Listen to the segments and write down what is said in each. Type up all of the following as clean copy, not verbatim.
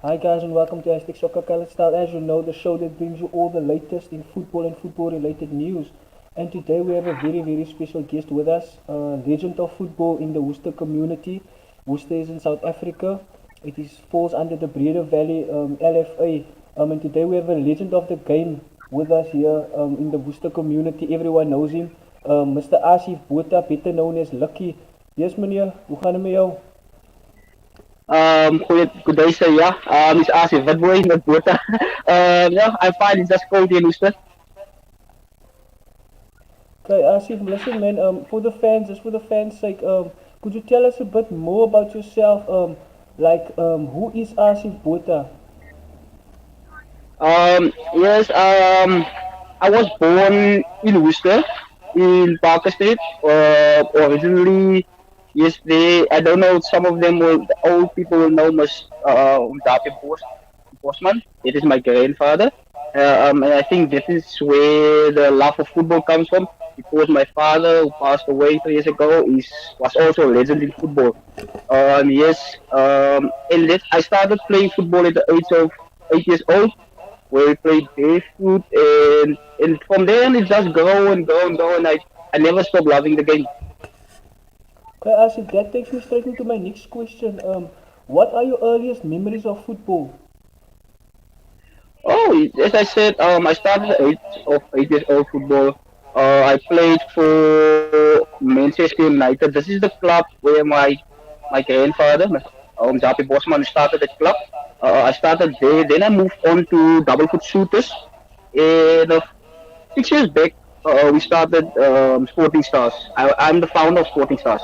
Hi guys and welcome to Hashtag Soccer Colored Style. As you know, the show that brings you all the latest in football and football related news. And today we have a very special guest with us, legend of football in the Worcester community. Worcester is in South Africa. Falls under the Breeder Valley LFA. And today we have a legend of the game with us here in the Worcester community. Everyone knows him. Mr. Aasif, better known as Likkie. Yes meneer, hoe gaan het met jou? Good day, sir. Yeah, it's Aasif. Witbooi, not Bota. Yeah, I'm fine. It's just cold here in Worcester. Okay, Asif, listen, man. Just for the fans' sake, could you tell us a bit more about yourself? Who is Asif Bota? Yes, I was born in Worcester, in Parker Street. Originally, yes, I don't know, some of them the old people will know Mus, Dapi Bosman. It is my grandfather. And I think that is where the love of football comes from. Because my father, who passed away 3 years ago, was also a legend in football. Yes, I started playing football at the age of 8 years old, where we played barefoot, and from there on it just grow and grow and grow, and I never stopped loving the game. Okay, Asif, that takes me straight into my next question. What are your earliest memories of football? Oh, as I said, I started at the age of 8 years old football. I played for Manchester United. This is the club where my grandfather, Japi Bosman, started that club. I started there. Then I moved on to double foot shooters. And 6 years back, we started Sporting Stars. I'm the founder of Sporting Stars.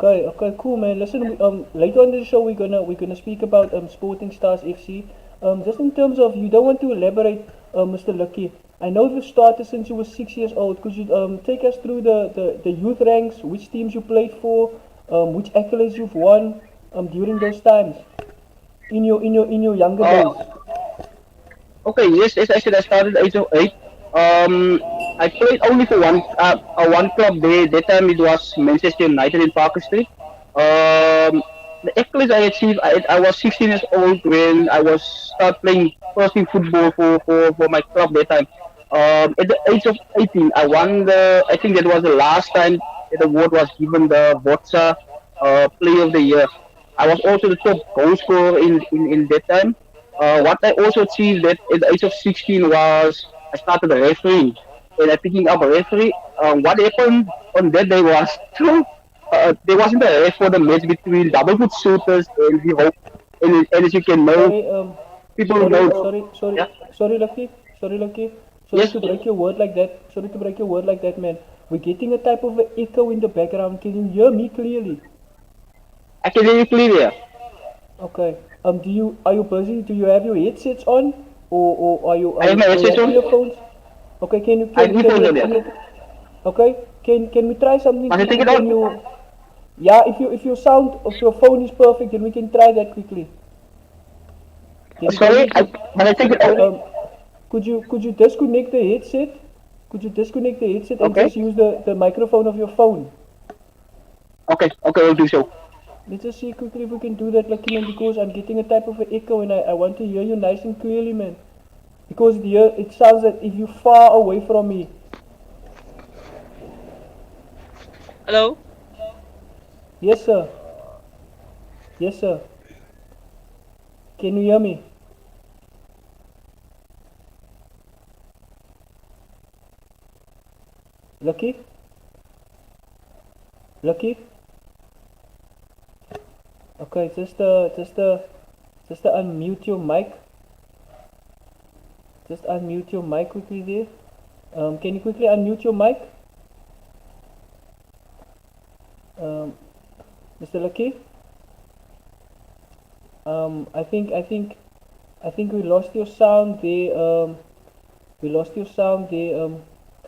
Okay, cool, man. Listen, later on in the show we're gonna speak about Sporting Stars FC. Just in terms of you don't want to elaborate, Mr. Likkie. I know you started since you were 6 years old. Could you take us through the youth ranks, which teams you played for, which accolades you've won during those times in your younger Uh, days? Okay, yes, as I said, I started at the age of 8. I played only for one club there. That time it was Manchester United in Parker Street. The accolades I achieved, I was 16 years old when I was start playing first in football for my club that time. At the age of 18, I think that was the last time that the award was given, the Worcester Player of the Year. I was also the top goal scorer in that time. What I also achieved that at the age of 16 was I started refereeing. And I picking up a referee. What happened on that day was there wasn't a ref for the match between double foot shooters and the hope. And as you can know, Sorry, people know. Yeah. sorry, Lucky, sorry, Lucky. Sorry Yes, to break your word like that. Sorry to break your word like that, man. We're getting a type of a echo in the background. Can you hear me clearly? I can hear you clearly. Okay. Are you busy? Do you have your headsets on, or I have my do you headset have on. earphones? Okay. I have earphones on there. Okay. Can we try something Must I take quickly? it Can out? you? Yeah. If your phone is perfect, then we can try that quickly. Can you Sorry, kindly just must I take it out? um could you disconnect the headset? Could you disconnect the headset and Okay. just use the microphone of your phone? Okay, I'll do so. Let's just see quickly if we can do that, Lucky man, because I'm getting a type of an echo and I want to hear you nice and clearly, man. Because it sounds that if you're far away from me. Hello? Yes, sir. Yes, sir. Can you hear me? Lucky? Lucky? Okay, just unmute your mic. Just unmute your mic quickly there. Can you quickly unmute your mic? Um, Mr. Lucky? I think we lost your sound there. We lost your sound there.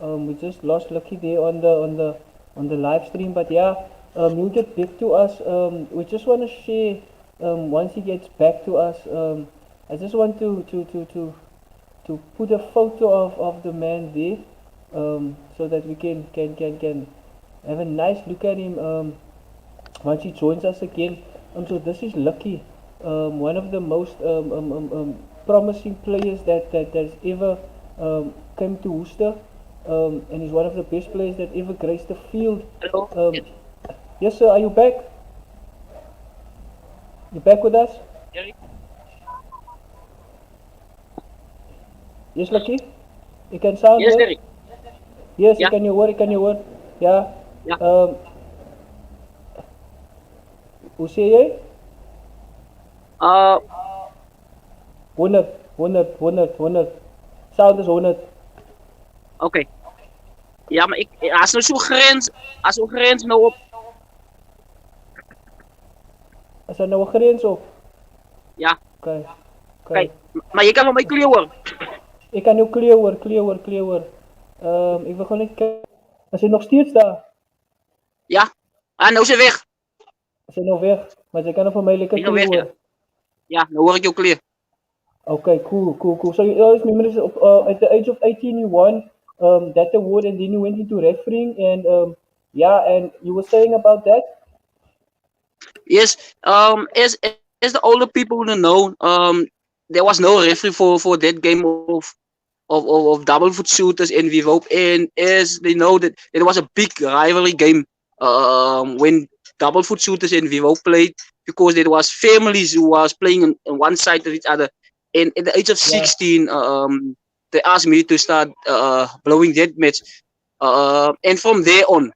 We just lost Lucky there on the live stream. But yeah, he'll get back to us. We just want to share. Once he gets back to us, I just want to put a photo of the man there, so that we can have a nice look at him once he joins us again. So this is Likkie. one of the most promising players that has ever come to Worcester, and he's one of the best players that ever graced the field. Hello. Um, yes, sir. Are you back? You back with us? Derrick. Yes, Likkie. You can sound Yes, good. Derrick. Yes, Yeah. can you word? Can you word? Yeah. Yeah. Hoe sê jy? Uh, 100, 100, 100, 100. Sound is 100. okay. Ja, maar als er zo'n grens nou op, Is er nou 'n grens op? ja, Okay. kijk, maar je kan van mij clear hoor. Ik kan jou clear hoor. Ik wil gewoon net kijken. Is hy nog steeds daar? Ja, nou is hij weg. Is hy nou weg? Maar jy kan hom vir my lekker Is nou clear weg, hoor. Ja, nou hoor ik jou clear. Okay, cool. So you always remember this, at the age of 18 you won that award and then you went into refereeing and and you were saying about that? Yes, as the older people would know, there was no referee for that game of double foot shooters in Vivo, and as they know that it was a big rivalry game when double foot shooters in Vivo played, because there was families who was playing on one side of each other, and at the age of Yeah. 16 they asked me to start blowing that match, and from there on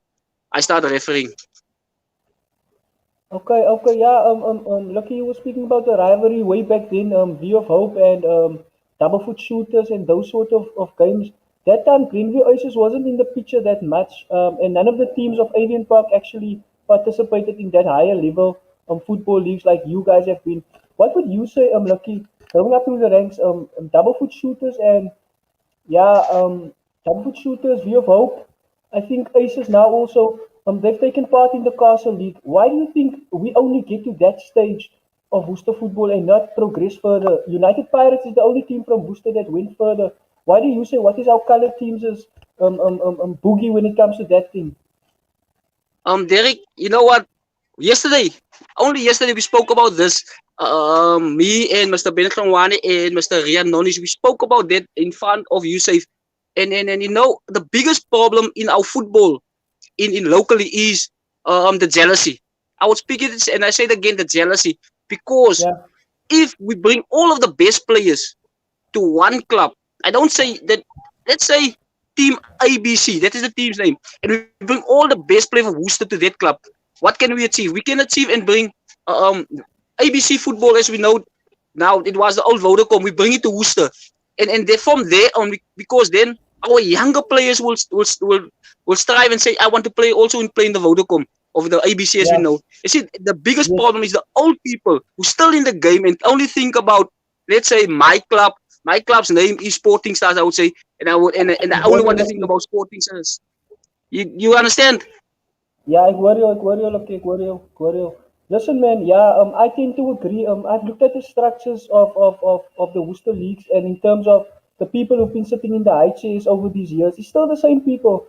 I started refereeing. Okay, yeah. Lucky you were speaking about the rivalry way back then, V of Hope and double foot shooters and those sort of games. That time Greenview Aces wasn't in the picture that much, and none of the teams of Avian Park actually participated in that higher level football leagues like you guys have been. What would you say, Lucky, growing up through the ranks, double foot shooters and yeah, double foot shooters, V of Hope. I think Aces now also they've taken part in the Castle League. Why do you think we only get to that stage of Worcester football and not progress further? United Pirates is the only team from Worcester that went further. Why do you say what is our colored teams' boogie when it comes to that thing? Derek, you know what? Only yesterday, we spoke about this. Me and Mr. Benetronwane and Mr. Rian Nonish, we spoke about that in front of Yusuf. And you know, the biggest problem in our football in locally is the jealousy. I would speak it and I say it again, the jealousy. Because Yeah, if we bring all of the best players to one club, I don't say that, let's say team ABC, that is the team's name, and we bring all the best players of Worcester to that club, what can we achieve? We can achieve and bring ABC football as we know now. It was the old Vodacom. We bring it to Worcester, and from there on, because then our younger players will strive and say, I want to play also in playing the Vodacom of the ABC as we yeah, know. You see, the biggest yes, problem is the old people who still in the game and only think about, let's say, my club. My club's name is Sporting Stars, I would say, and I only want to think about Sporting Stars. You understand? Yeah, ik hoor jou. Listen, man, yeah, I tend to agree. I've looked at the structures of the Worcester leagues, and in terms of the people who've been sitting in the high chairs over these years, it's still the same people.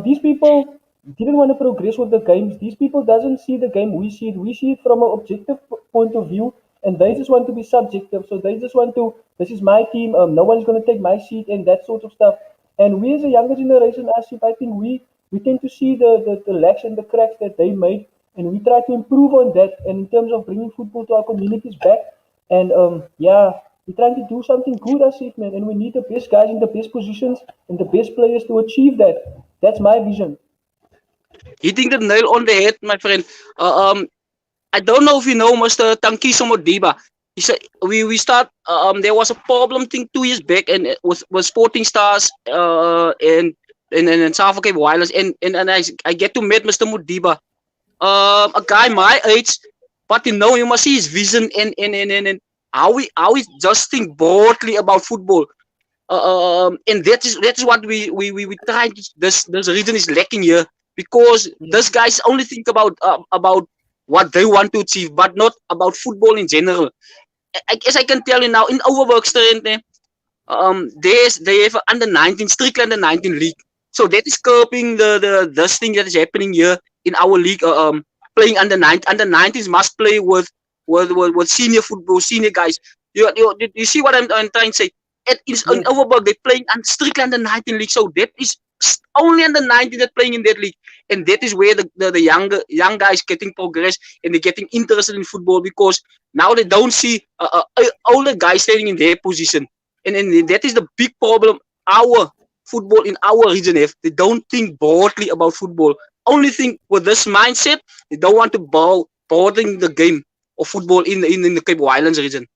These people didn't want to progress with the games. These people doesn't see the game. We see it. We see it from an objective point of view, and they just want to be subjective. So they just want to. This is my team. No one's going to take my seat, and that sort of stuff. And we as a younger generation, Aasif, I think we tend to see the lacks and the cracks that they made, and we try to improve on that. And in terms of bringing football to our communities back, and we're trying to do something good, as it, man. And we need the best guys in the best positions and the best players to achieve that. That's my vision. Hitting the nail on the head, my friend. I don't know if you know Mr. Tankiso Modiba. He said we start. There was a problem thing 2 years back, and it was Sporting Stars and South Cape Wireless, and I get to meet Mr. Modiba, a guy my age, but you must see his vision and how he just think broadly about football. And that is what we try. This region is lacking here because Yeah, these guys only think about what they want to achieve, but not about football in general. I guess I can tell you now in Overworkster, they have under 19 strictly under 19 league, so that is curbing the this thing that is happening here in our league. Playing under 19 must play with with senior football, senior guys. You see what I'm trying to say? In Yes. Overberg, they're playing on strictly under 19 league, so that is only under 19 that playing in that league, and that is where the young guys getting progress and they're getting interested in football because now they don't see older guys standing in their position, and that is the big problem. Our football in our region, if they don't think broadly about football, only think with this mindset, they don't want to broaden the game of football in the Cape Highlands region.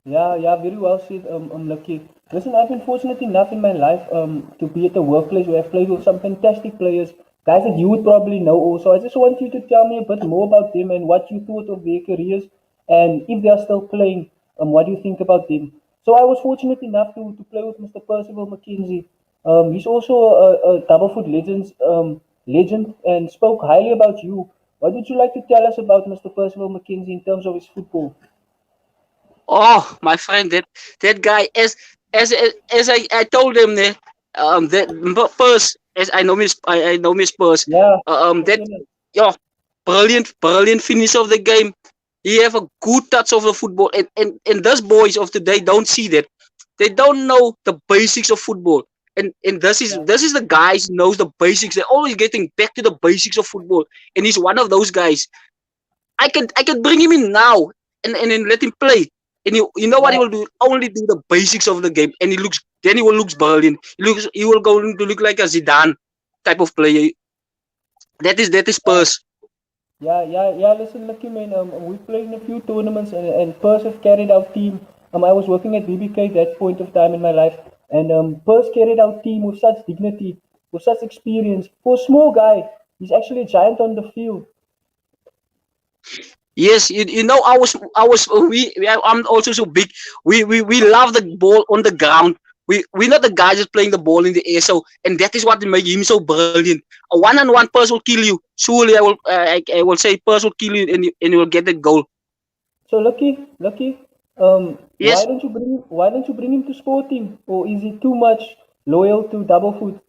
Yeah, yeah, very well said, Lucky. Listen, I've been fortunate enough in my life to be at a workplace where I've played with some fantastic players, guys that you would probably know also. I just want you to tell me a bit more about them and what you thought of their careers, and if they are still playing, what do you think about them? So I was fortunate enough to play with Mr. Percival McKenzie. He's also a double foot legend and spoke highly about you. What would you like to tell us about Mr. Percival McKenzie in terms of his football? Oh, my friend, that guy, as I told him there, that Purse, as I know Miss Purse, Yeah, that okay. yeah, brilliant finish of the game. He have a good touch of the football, and those boys of today don't see that. They don't know the basics of football, and this is the guys knows the basics. They're always getting back to the basics of football, and he's one of those guys. I can bring him in now and then let him play. And you know what he Yeah, will do? Only do the basics of the game, and he will looks brilliant. He will go to look like a Zidane type of player. That is yeah, Spurs. yeah. Listen, lucky man. We played in a few tournaments, and Perth have carried our team. I was working at BBK at that point of time in my life, and Perth carried our team with such dignity, with such experience. For a small guy, he's actually a giant on the field. Yes, you know I'm also so big. We love the ball on the ground. We're not the guys that's playing the ball in the air. So and that is what makes him so brilliant. A one-on-one person will kill you. Surely I will say person will kill you and you will get that goal. So lucky. Yes. Why don't you bring him to Sporting, or is he too much loyal to double foot?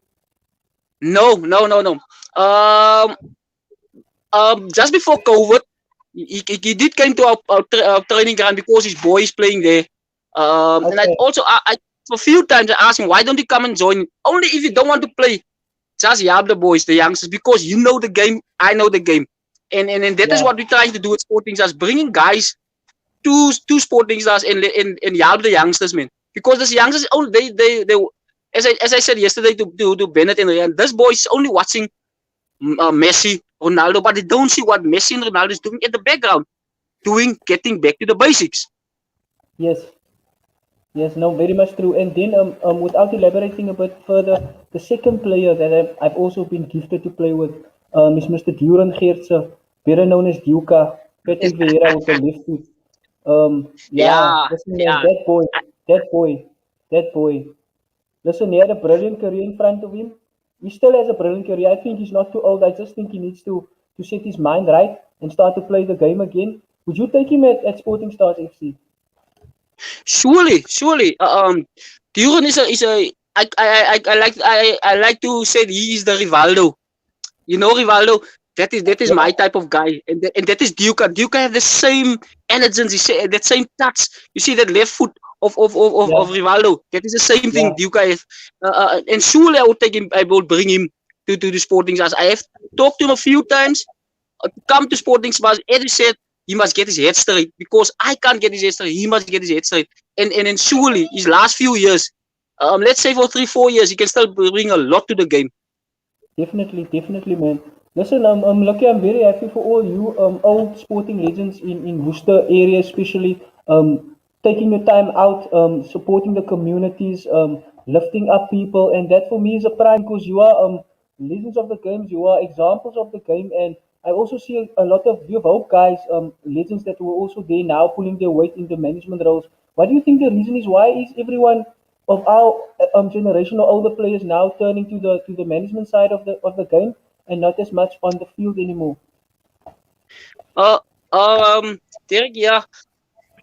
No. Just before COVID, he did came to our training ground because his boy is playing there. And Okay, I for a few times I asked him why don't you come and join? Only if you don't want to play, just help the boys, the youngsters, because you know the game, I know the game, and that is yeah, what we're trying to do at Sporting Stars, bringing guys to Sporting Stars and help the youngsters, man. Because these youngsters, only they as I said yesterday to Bennett and Ryan, this boy is only watching Messi, Ronaldo, but they don't see what Messi and Ronaldo is doing at the background, getting back to the basics. yes. Yes, no, very much true. And then, without elaborating a bit further, the second player that I've also been gifted to play with is Mr. Duran Geertse, better known as Duka, Patrick Vieira with the left foot. Yeah, Yeah, listen, man, yeah. that boy, that boy. Listen, he had a brilliant career in front of him. He still has a brilliant career. I think he's not too old. I just think he needs to set his mind right and start to play the game again. Would you take him at Sporting Stars FC? Surely. Duran is a I like to say he is the Rivaldo. You know Rivaldo. That is my Yeah, type of guy, and that is Duca. Duca have the same elegance, that same touch. You see that left foot of yeah, Rivaldo. That is the same thing yeah. Duca has. And surely I will take him. I will bring him to the Sporting Stars. I have talked to him a few times. To come to Sporting Stars, as he said, he must get his head straight because I can't get his head straight. He must get his head straight. And then surely his last few years, let's say for 3-4 years, he can still bring a lot to the game. Definitely, man. Listen, I'm lucky. I'm very happy for all you old sporting legends in Worcester area, especially taking your time out, supporting the communities, lifting up people, and that for me is a pride because you are legends of the games. You are examples of the game, and I also see a lot of you hope guys, legends that were also there now pulling their weight in the management roles. What do you think the reason is? Why is everyone of our generation or older players now turning to the management side of the game and not as much on the field anymore? Uh, Derek, yeah.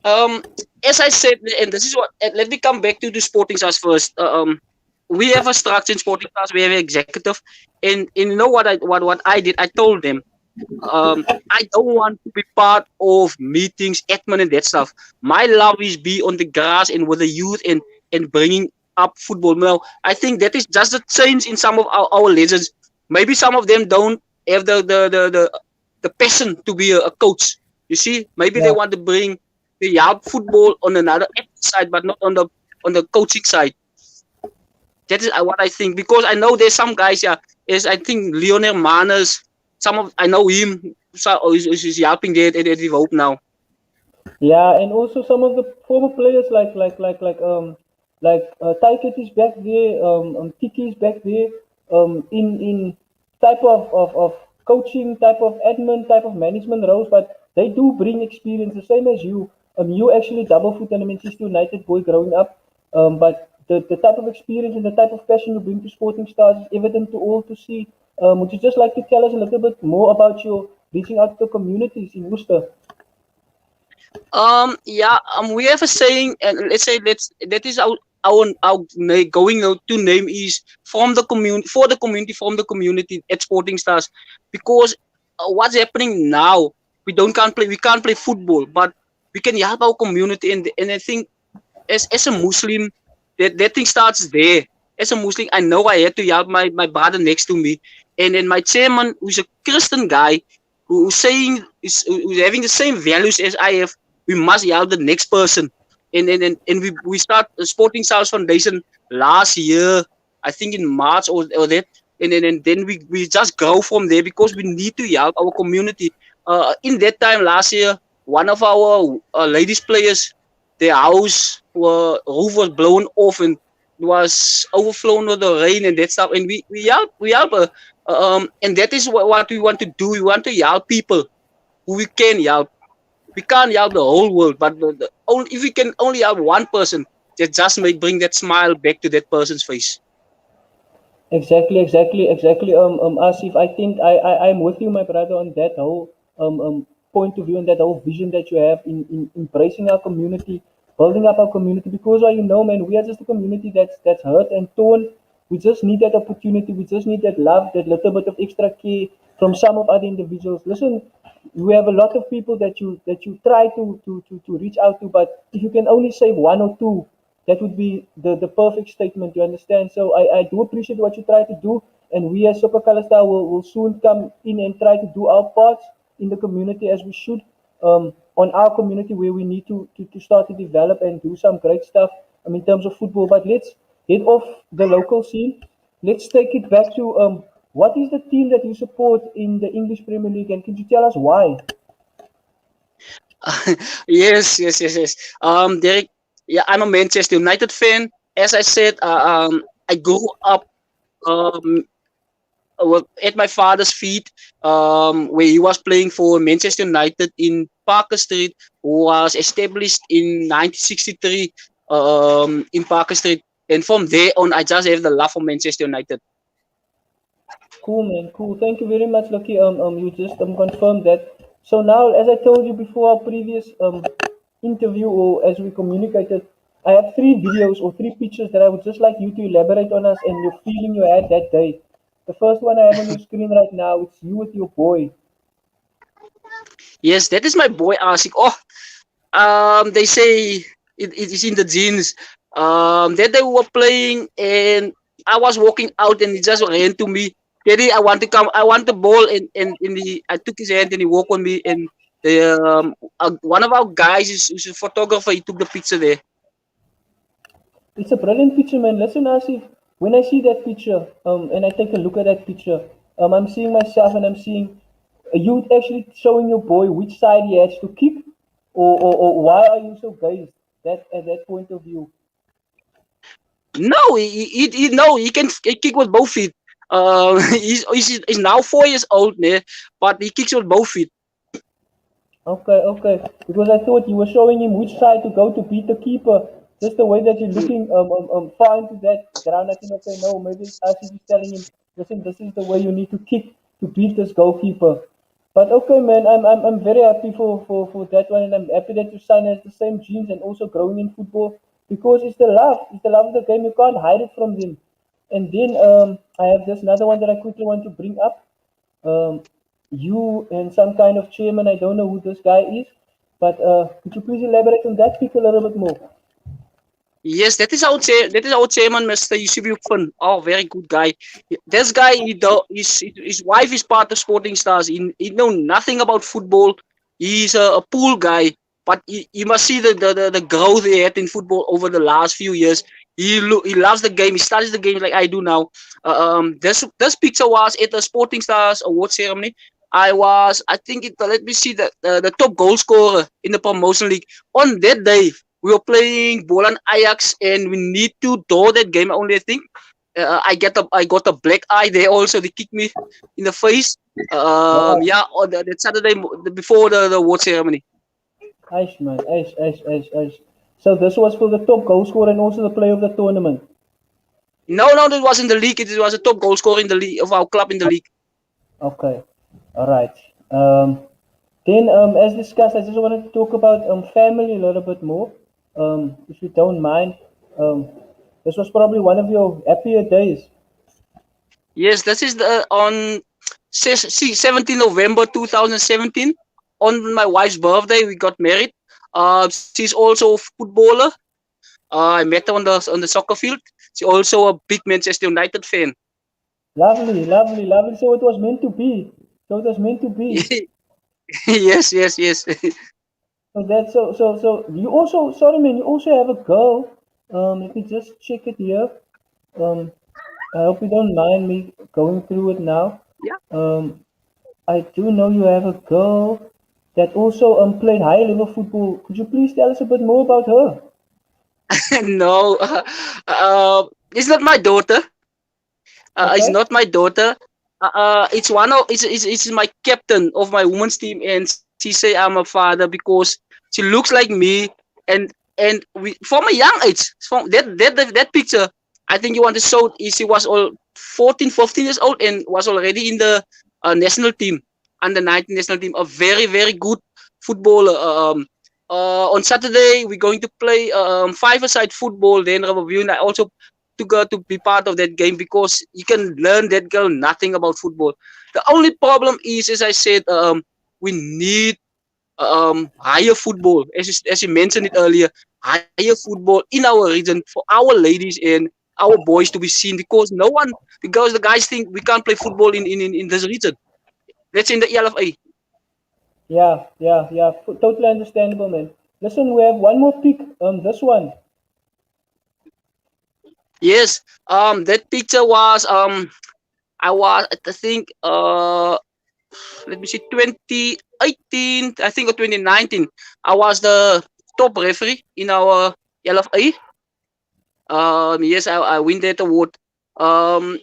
Um, as I said, and this is what. Let me come back to the Sporting Stars first. We have a structure in Sporting Stars. We have an executive, and you know what I did? I told them. I don't want to be part of meetings, admin, and that stuff. My love is be on the grass and with the youth and bringing up football. Now, I think that is just a change in some of our legends. Maybe some of them don't have the passion to be a coach. You see, maybe they Yeah. want to bring the help football on another side, but not on the coaching side. That is what I think because I know there's some guys. Yeah, is I think Lionel Manas. Some of I know him. So is helping there at the Hope now. Yeah, and also some of the former players Tykett is back there, Tiki is back there, in type of coaching, type of admin, type of management roles, but they do bring experience, the same as you. You actually double foot and a Manchester United boy growing up, but the type of experience and the type of passion you bring to Sporting Stars is evident to all to see. Would you just like to tell us a little bit more about your reaching out to the communities in Worcester? Yeah, we have a saying, and let's say that is our going out to name is from the community for the community from the community at Sporting Stars, because what's happening now, we can't play football, but we can help our community, and I think as a Muslim, that thing starts there. As a Muslim, I know I had to help my brother next to me, and then my chairman, who's a Christian guy, who's saying who's having the same values as I have. We must help the next person, and we start the Sporting Stars Foundation last year, I think in March or that, and then we just grow from there because we need to help our community. In that time last year, one of our ladies players, their house roof was blown off and it was overflown with the rain and that stuff. And we help her. And that is what we want to do. We want to help people who we can help. We can't help the whole world, but only if we can only help one person, that just may bring that smile back to that person's face. Exactly. Asif, I think I'm with you, my brother, on that whole point of view and that whole vision that you have in embracing our community, building up our community. Because, you know, man, we are just a community that's hurt and torn. We just need that opportunity. We just need that love, that little bit of extra care from some of other individuals. Listen, we have a lot of people that you try to reach out to, but if you can only save one or two, that would be the perfect statement, you understand? So I do appreciate what you try to do, and we as Soccer Kalastar will soon come in and try to do our parts in the community as we should, on our community where we need to start to develop and do some great stuff, in terms of football. But let's head off the local scene. Let's take it back to, what is the team that you support in the English Premier League, and can you tell us why? Yes. Derek, yeah, I'm a Manchester United fan. As I said, I grew up um, at my father's feet, where he was playing for Manchester United in Parker Street, who was established in 1963 in Parker Street. And from there on, I just have the love for Manchester United. Cool, man. Cool. Thank you very much, Lucky. You just confirmed that. So now, as I told you before our previous interview, or as we communicated, I have three videos or three pictures that I would just like you to elaborate on us and your feeling you had that day. The first one I have on your screen right now, it's you with your boy. Yes, that is my boy Aasif. Oh, they say it is in the genes. That they were playing and I was walking out and he just ran to me. Daddy, I want to come. I want the ball and in the I took his hand and he walked on me and one of our guys is a photographer. He took the picture there. It's a brilliant picture, man. Listen, Asif, when I see that picture, and I take a look at that picture, I'm seeing myself and I'm seeing you actually showing your boy which side he has to kick, or why are you so gazed that at that point of view? No, he no he can kick with both feet. He's now 4 years old, né? But he kicks with both feet. Okay. Because I thought you were showing him which side to go to beat the keeper. Just the way that you're looking far into that ground, I think, okay, no, maybe Asif is telling him, listen, this is the way you need to kick to beat this goalkeeper. But okay, man, I'm very happy for that one, and I'm happy that your son has the same genes and also growing in football, because it's the love of the game. You can't hide it from them. And then I have this another one that I quickly want to bring up. you and some kind of chairman. I don't know who this guy is, but could you please elaborate on that pick a little bit more? Yes, that is our chairman, Mr. Yusufu Fun. Oh, very good guy. This guy, his wife is part of Sporting Stars. He know nothing about football. He's a pool guy, but you must see the growth he had in football over the last few years. He loves the game. He studies the game like I do now. This picture was at the Sporting Stars award ceremony. I think let me see the top goal scorer in the promotion league on that day. We were playing Bolan Ajax, and we need to draw that game. Only I think I got a black eye there. Also, they kicked me in the face. Wow, Yeah, on that Saturday before the award ceremony. Aish, man, Aish, Aish, Aish, Aish. So this was for the top goal scorer and also the player of the tournament. No, that was in the league. It was a top goal scorer in the league of our club in the league. Okay, all right. Then, as discussed, I just wanted to talk about family a little bit more. If you don't mind, um, this was probably one of your happier days. Yes, this is the on 17 November 2017. On my wife's birthday, we got married. She's also a footballer. I met her on the soccer field. She's also a big Manchester United fan. Lovely, lovely, lovely. So it was meant to be. So it was meant to be. Yes, yes, yes. So that's so. You also, sorry, man. You also have a girl. Let me just check it here. Um, I hope you don't mind me going through it now. Yeah. I do know you have a girl that also played high level football. Could you please tell us a bit more about her? No, it's not my daughter. It's Okay. not my daughter. It's one of it's my captain of my women's team, and she say I'm a father because she looks like me, and we from a young age, from that picture, I think you want to show is she was all 14, 15 years old and was already in the national team, under 19 national team, a very good footballer. On Saturday we're going to play five-a-side football. Then review, and I also to go to be part of that game because you can learn that girl nothing about football. The only problem is, as I said, we need higher football, as you mentioned it earlier, higher football in our region for our ladies and our boys to be seen because no one, because the guys think we can't play football in this region. That's in the ELFA. Yeah, yeah, yeah. Totally understandable, man. Listen, we have one more pick. This one. Yes, that picture was I was I think let me see 2018 I think or 2019 I was the top referee in our LFA. Yes, I win that award. Um,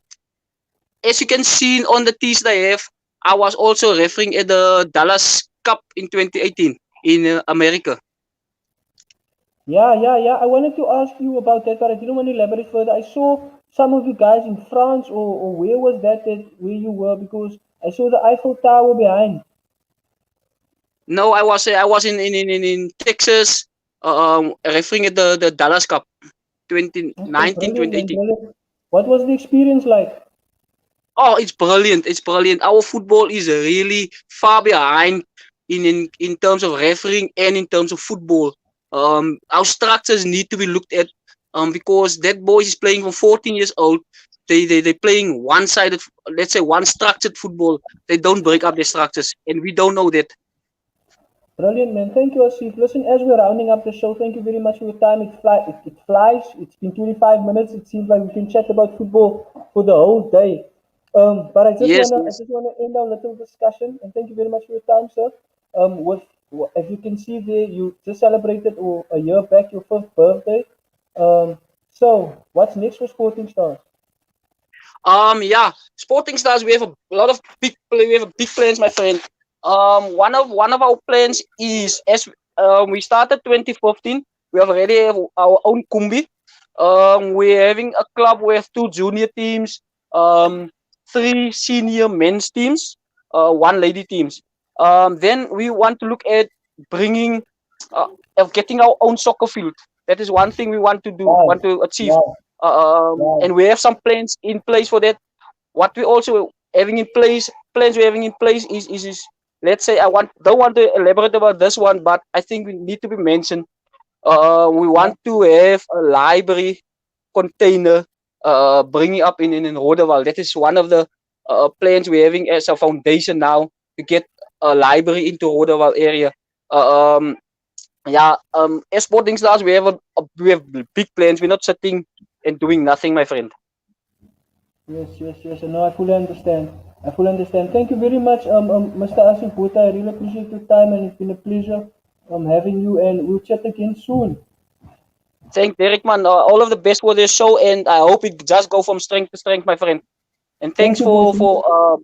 as you can see on the tees that I have, I was also refereeing at the Dallas Cup in 2018 in America. Yeah, yeah, yeah. I wanted to ask you about that, but I didn't want to elaborate further. I saw some of you guys in France, or where was that where you were? Because I saw the Eiffel Tower behind. No, I was in Texas, refereeing at the Dallas Cup Okay, 2019 brilliant, man, 2018. brilliant. What was the experience like? Oh, it's brilliant. It's brilliant. Our football is really far behind in terms of refereeing and in terms of football. Our structures need to be looked at because that boy is playing from 14 years old. They playing one sided, let's say one structured football. They don't break up their structures, and we don't know that. Brilliant, man. Thank you, Aasif. Listen, as we're rounding up the show, thank you very much for your time. It flies. It's been 25 minutes. It seems like we can chat about football for the whole day. But Yes, I yes. just wanna end our little discussion. And thank you very much for your time, sir. With as you can see there, you just celebrated a year back your first birthday. So what's next for Sporting Stars? Yeah, Sporting Stars. We have a lot of we have a big plans, my friend. One of our plans is as we started 2015. We already have our own Kumbi. We're having a club with two junior teams, three senior men's teams, one lady teams. Then we want to look at bringing, uh, of getting our own soccer field. That is one thing we want to do, Wow, want to achieve. wow, wow. And we have some plans in place for that. What we also having in place plans we're having in place is let's say don't want to elaborate about this one, but I think we need to be mentioned. We want to have a library container bringing up in Rodewald. That is one of the plans we're having as a foundation now to get a library into Rodewald area. As Sporting Stars, we have big plans. We're not sitting and doing nothing, my friend. Yes. No, I fully understand. I fully understand. Thank you very much, Mr. Aasif Botha. I really appreciate your time, and it's been a pleasure having you. And we'll chat again soon. Thank Derrick, man. All of the best for this show, and I hope it just go from strength to strength, my friend. And Thank thanks you, boss.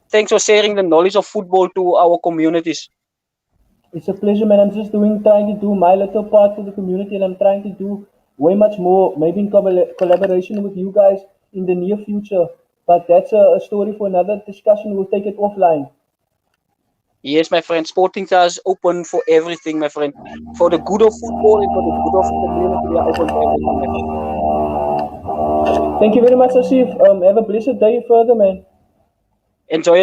thanks for sharing the knowledge of football to our communities. It's a pleasure, man. I'm just trying to do my little part for the community, and I'm trying to do way much more, maybe in collaboration with you guys in the near future. But that's a story for another discussion. We'll take it offline. Yes, my friend. Sporting Stars open for everything, my friend. For the good of football and for the good of the community, we are open for everything, my friend. Thank you very much, Aasif. Have a blessed day further, man. Enjoy